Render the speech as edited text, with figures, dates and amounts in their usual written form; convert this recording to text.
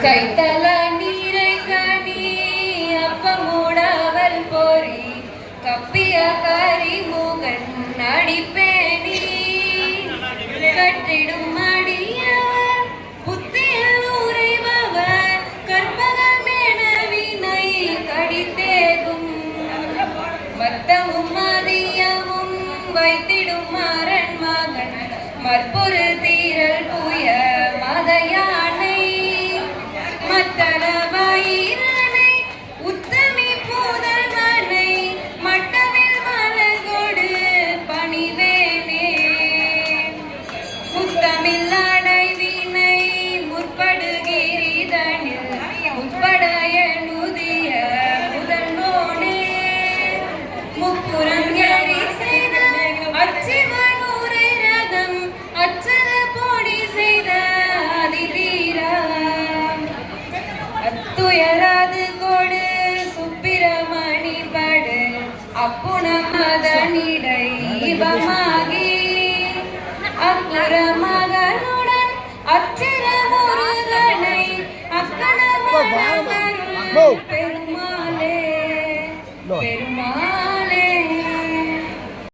கைத்தல நீரை கனி அப்பமூடவல் பொறி கப்பிய கரிமுகன் நடிப்பேனி கட்டிடும் அடியவர் புத்தியில் உரைபவர் கற்பகமென வினை கடித்தேகும் மத்தமும் மதியமும் வைத்திடும் மரண் மகன் மற்பொரு தீரல் புய மதையானை மத்தளவாயிரனை உத்தமி பூதல் மனை மட்டவில் மலர்கொடு பணிவேனே முத்தமில் அடைவினை முற்படுகிரிதனில் முற்படைய நுதிய முதல்வோனே முப்புறம் எரி செய்த அச்சிவனூரை ரதம் அச்சத பொடி செய்த அதிதீரா அத்துயராது கொடு சுப்பிரமணி படு அப்புணம் அதனிடை இவமாகி அக்குற மகனுடன் அச்சிர முருகனை அக்கண